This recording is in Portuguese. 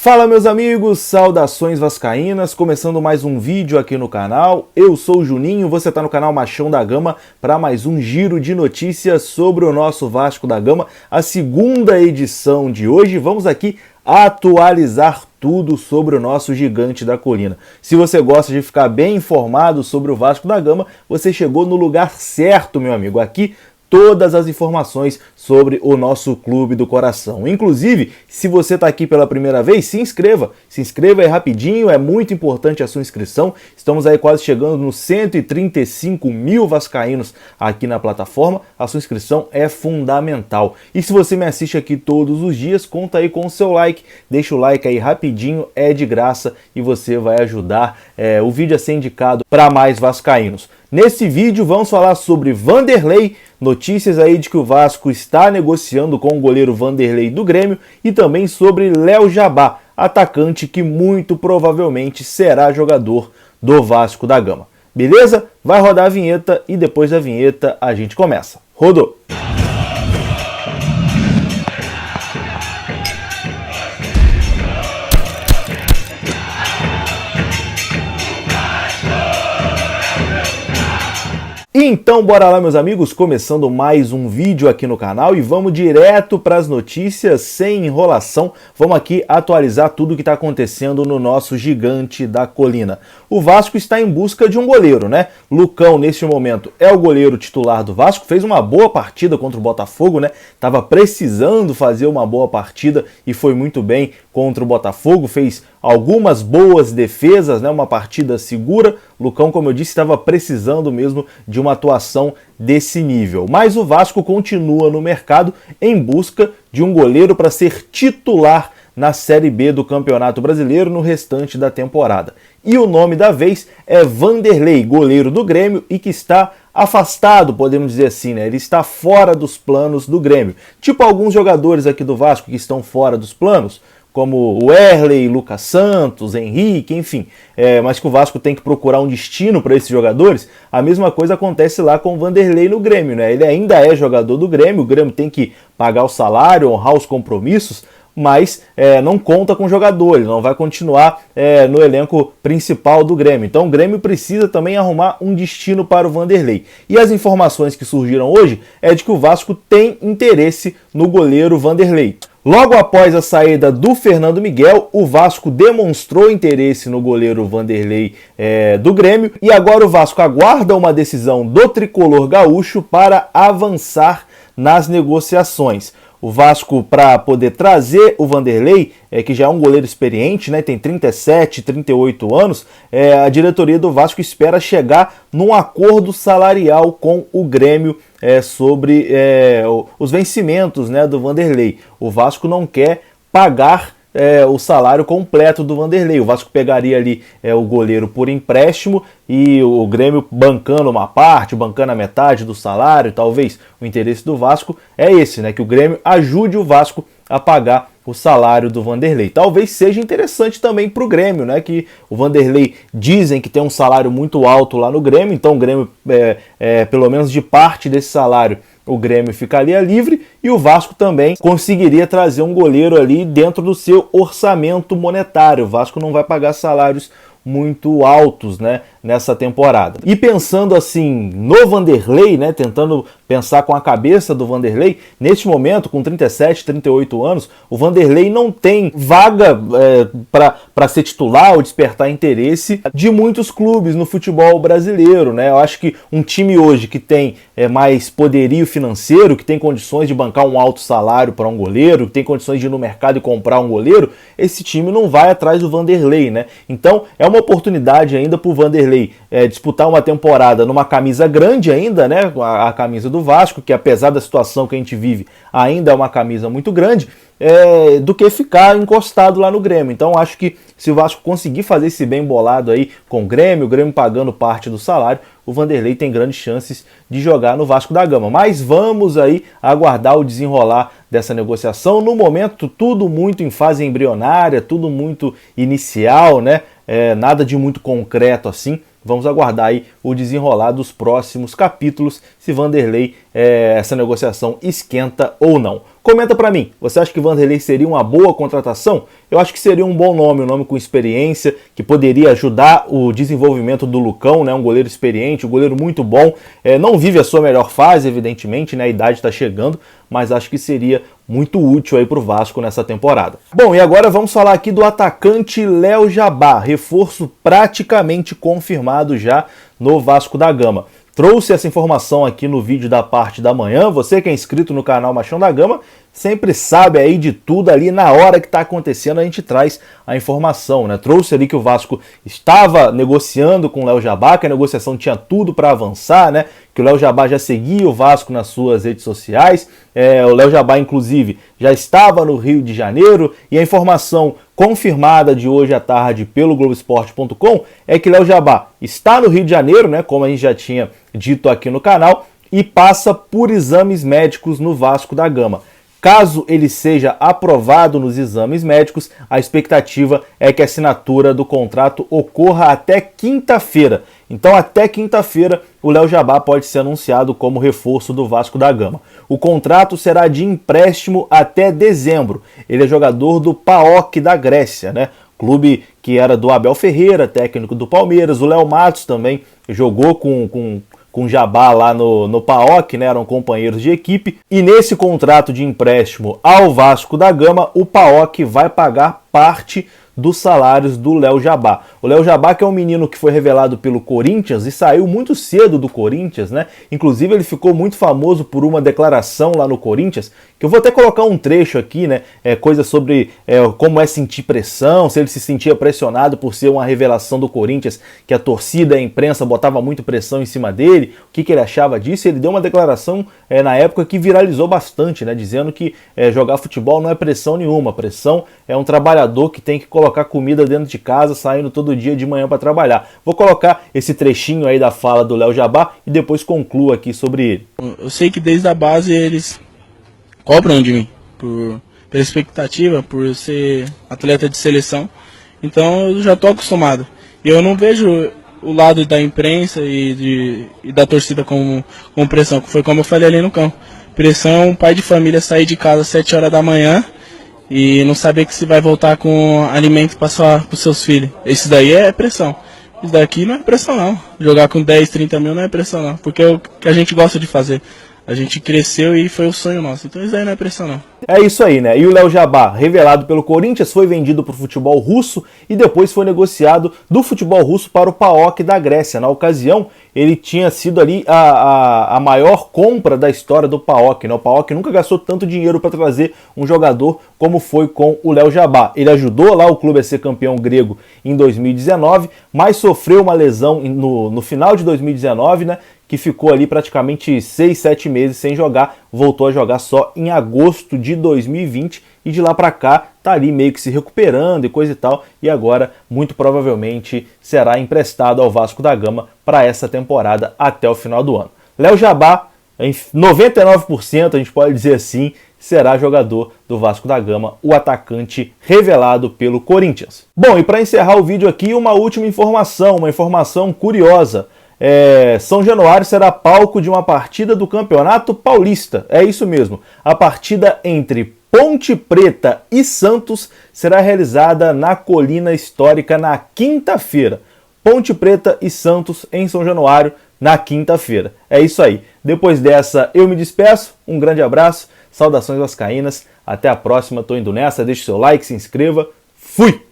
Fala meus amigos, saudações vascaínas, começando mais um vídeo aqui no canal. Eu sou o Juninho, você está no canal Machão da Gama para mais um giro de notícias sobre o nosso Vasco da Gama, a segunda edição de hoje. Vamos aqui atualizar tudo sobre o nosso gigante da colina. Se você gosta de ficar bem informado sobre o Vasco da Gama, você chegou no lugar certo, meu amigo. Aqui todas as informações sobre o nosso clube do coração. Inclusive, se você está aqui pela primeira vez, se inscreva aí rapidinho, é muito importante a sua inscrição. Estamos aí quase chegando nos 135 mil vascaínos aqui na plataforma, a sua inscrição é fundamental. E se você me assiste aqui todos os dias, conta aí com o seu like, deixa o like aí rapidinho, é de graça e você vai ajudar o vídeo a ser indicado para mais vascaínos. Nesse vídeo vamos falar sobre Vanderlei, notícias aí de que o Vasco está negociando com o goleiro Vanderlei do Grêmio e também sobre Léo Jabá, atacante que muito provavelmente será jogador do Vasco da Gama. Beleza? Vai rodar a vinheta e depois da vinheta a gente começa. Rodou! Então bora lá meus amigos, começando mais um vídeo aqui no canal e vamos direto para as notícias sem enrolação. Vamos aqui atualizar tudo o que está acontecendo no nosso gigante da colina. O Vasco está em busca de um goleiro, né? Lucão neste momento é o goleiro titular do Vasco, fez uma boa partida contra o Botafogo, né? Tava precisando fazer uma boa partida e foi muito bem contra o Botafogo, fez algumas boas defesas, né? Uma partida segura. Lucão, como eu disse, estava precisando mesmo de uma atuação desse nível. Mas o Vasco continua no mercado em busca de um goleiro para ser titular na Série B do Campeonato Brasileiro no restante da temporada. E o nome da vez é Vanderlei, goleiro do Grêmio e que está afastado, podemos dizer assim, né? Ele está fora dos planos do Grêmio. Tipo alguns jogadores aqui do Vasco que estão fora dos planos, como o Erley, Lucas Santos, Henrique, enfim, mas que o Vasco tem que procurar um destino para esses jogadores. A mesma coisa acontece lá com o Vanderlei no Grêmio, né? Ele ainda é jogador do Grêmio, o Grêmio tem que pagar o salário, honrar os compromissos, mas não conta com o jogador, ele não vai continuar no elenco principal do Grêmio. Então o Grêmio precisa também arrumar um destino para o Vanderlei. E as informações que surgiram hoje é de que o Vasco tem interesse no goleiro Vanderlei. Logo após a saída do Fernando Miguel, o Vasco demonstrou interesse no goleiro Vanderlei do Grêmio e agora o Vasco aguarda uma decisão do tricolor gaúcho para avançar nas negociações. O Vasco, para poder trazer o Vanderlei, que já é um goleiro experiente, né, tem 37, 38 anos, a diretoria do Vasco espera chegar num acordo salarial com o Grêmio sobre os vencimentos, né, do Vanderlei. O Vasco não quer pagar o salário completo do Vanderlei. O Vasco pegaria ali o goleiro por empréstimo e o Grêmio bancando uma parte, bancando a metade do salário. Talvez o interesse do Vasco é esse, né? Que o Grêmio ajude o Vasco a pagar o salário do Vanderlei. Talvez seja interessante também para o Grêmio, né? Que o Vanderlei dizem que tem um salário muito alto lá no Grêmio, então o Grêmio, pelo menos de parte desse salário, o Grêmio ficaria livre e o Vasco também conseguiria trazer um goleiro ali dentro do seu orçamento monetário. O Vasco não vai pagar salários muito altos, né, nessa temporada. E pensando assim no Vanderlei, né, tentando pensar com a cabeça do Vanderlei, neste momento, com 37, 38 anos, o Vanderlei não tem vaga para ser titular ou despertar interesse de muitos clubes no futebol brasileiro, né? Eu acho que um time hoje que tem mais poderio financeiro, que tem condições de bancar um alto salário para um goleiro, que tem condições de ir no mercado e comprar um goleiro, esse time não vai atrás do Vanderlei, né? Então é uma oportunidade ainda para o Vanderlei disputar uma temporada numa camisa grande ainda, né? A camisa do Vasco, que apesar da situação que a gente vive, ainda é uma camisa muito grande, do que ficar encostado lá no Grêmio. Então acho que se o Vasco conseguir fazer esse bem bolado aí com o Grêmio pagando parte do salário, o Vanderlei tem grandes chances de jogar no Vasco da Gama. Mas vamos aí aguardar o desenrolar dessa negociação. No momento, tudo muito em fase embrionária, tudo muito inicial, né? Nada de muito concreto assim. Vamos aguardar aí o desenrolar dos próximos capítulos, se Vanderlei, essa negociação esquenta ou não. Comenta pra mim, você acha que Vanderlei seria uma boa contratação? Eu acho que seria um bom nome, um nome com experiência, que poderia ajudar o desenvolvimento do Lucão, né? Um goleiro experiente, um goleiro muito bom. Não vive a sua melhor fase, evidentemente, né? A idade está chegando, mas acho que seria muito útil aí pro Vasco nessa temporada. Bom, e agora vamos falar aqui do atacante Léo Jabá, reforço praticamente confirmado já no Vasco da Gama. Trouxe essa informação aqui no vídeo da parte da manhã. Você que é inscrito no canal Machão da Gama sempre sabe aí de tudo ali na hora que está acontecendo, a gente traz a informação, né? Trouxe ali que o Vasco estava negociando com o Léo Jabá, que a negociação tinha tudo para avançar, né? Que o Léo Jabá já seguia o Vasco nas suas redes sociais. O Léo Jabá, inclusive, já estava no Rio de Janeiro, e a informação confirmada de hoje à tarde pelo Globoesporte.com é que Léo Jabá está no Rio de Janeiro, né, como a gente já tinha dito aqui no canal, e passa por exames médicos no Vasco da Gama. Caso ele seja aprovado nos exames médicos, a expectativa é que a assinatura do contrato ocorra até quinta-feira. Então, até quinta-feira, o Léo Jabá pode ser anunciado como reforço do Vasco da Gama. O contrato será de empréstimo até dezembro. Ele é jogador do PAOK da Grécia, né? Clube que era do Abel Ferreira, técnico do Palmeiras. O Léo Matos também jogou com Jabá lá no PAOK, né? Eram companheiros de equipe. E nesse contrato de empréstimo ao Vasco da Gama, o PAOK vai pagar parte dos salários do Léo Jabá. O Léo Jabá, que é um menino que foi revelado pelo Corinthians e saiu muito cedo do Corinthians, né? Inclusive ele ficou muito famoso por uma declaração lá no Corinthians, que eu vou até colocar um trecho aqui, né? Coisa sobre como é sentir pressão, se ele se sentia pressionado por ser uma revelação do Corinthians, que a torcida e a imprensa botava muito pressão em cima dele, o que ele achava disso. Ele deu uma declaração na época que viralizou bastante, né? Dizendo que jogar futebol não é pressão nenhuma, pressão é um trabalhador que tem que colocar comida dentro de casa, saindo todo dia de manhã para trabalhar. Vou colocar esse trechinho aí da fala do Léo Jabá e depois concluo aqui sobre ele. Eu sei que desde a base eles cobram de mim, pela expectativa, por ser atleta de seleção, então eu já estou acostumado. E eu não vejo o lado da imprensa e da torcida como pressão, que foi como eu falei ali no campo. Pressão, um pai de família sair de casa às 7 horas da manhã e não saber que se vai voltar com alimento para os seus filhos. Isso daí é pressão. Isso daqui não é pressão não. Jogar com 10, 30 mil não é pressão não. Porque é o que a gente gosta de fazer. A gente cresceu e foi o sonho nosso. Então isso daí não é pressão não. É isso aí, né? E o Léo Jabá, revelado pelo Corinthians, foi vendido para o futebol russo e depois foi negociado do futebol russo para o PAOK da Grécia. Na ocasião, ele tinha sido ali a maior compra da história do PAOK, né? O PAOK nunca gastou tanto dinheiro para trazer um jogador como foi com o Léo Jabá. Ele ajudou lá o clube a ser campeão grego em 2019, mas sofreu uma lesão no final de 2019, né? Que ficou ali praticamente 6, 7 meses sem jogar, voltou a jogar só em agosto de 2020 e de lá para cá tá ali meio que se recuperando e coisa e tal, e agora muito provavelmente será emprestado ao Vasco da Gama para essa temporada até o final do ano. Léo Jabá, em 99% a gente pode dizer assim, será jogador do Vasco da Gama, o atacante revelado pelo Corinthians. Bom, e para encerrar o vídeo aqui, uma última informação, uma informação curiosa. São Januário será palco de uma partida do Campeonato Paulista. É isso mesmo. A partida entre Ponte Preta e Santos será realizada na Colina Histórica na quinta-feira. Ponte Preta e Santos em São Januário na quinta-feira. É isso aí. Depois dessa eu me despeço. Um grande abraço. Saudações vascaínas. Até a próxima. Tô indo nessa. Deixe seu like, se inscreva. Fui!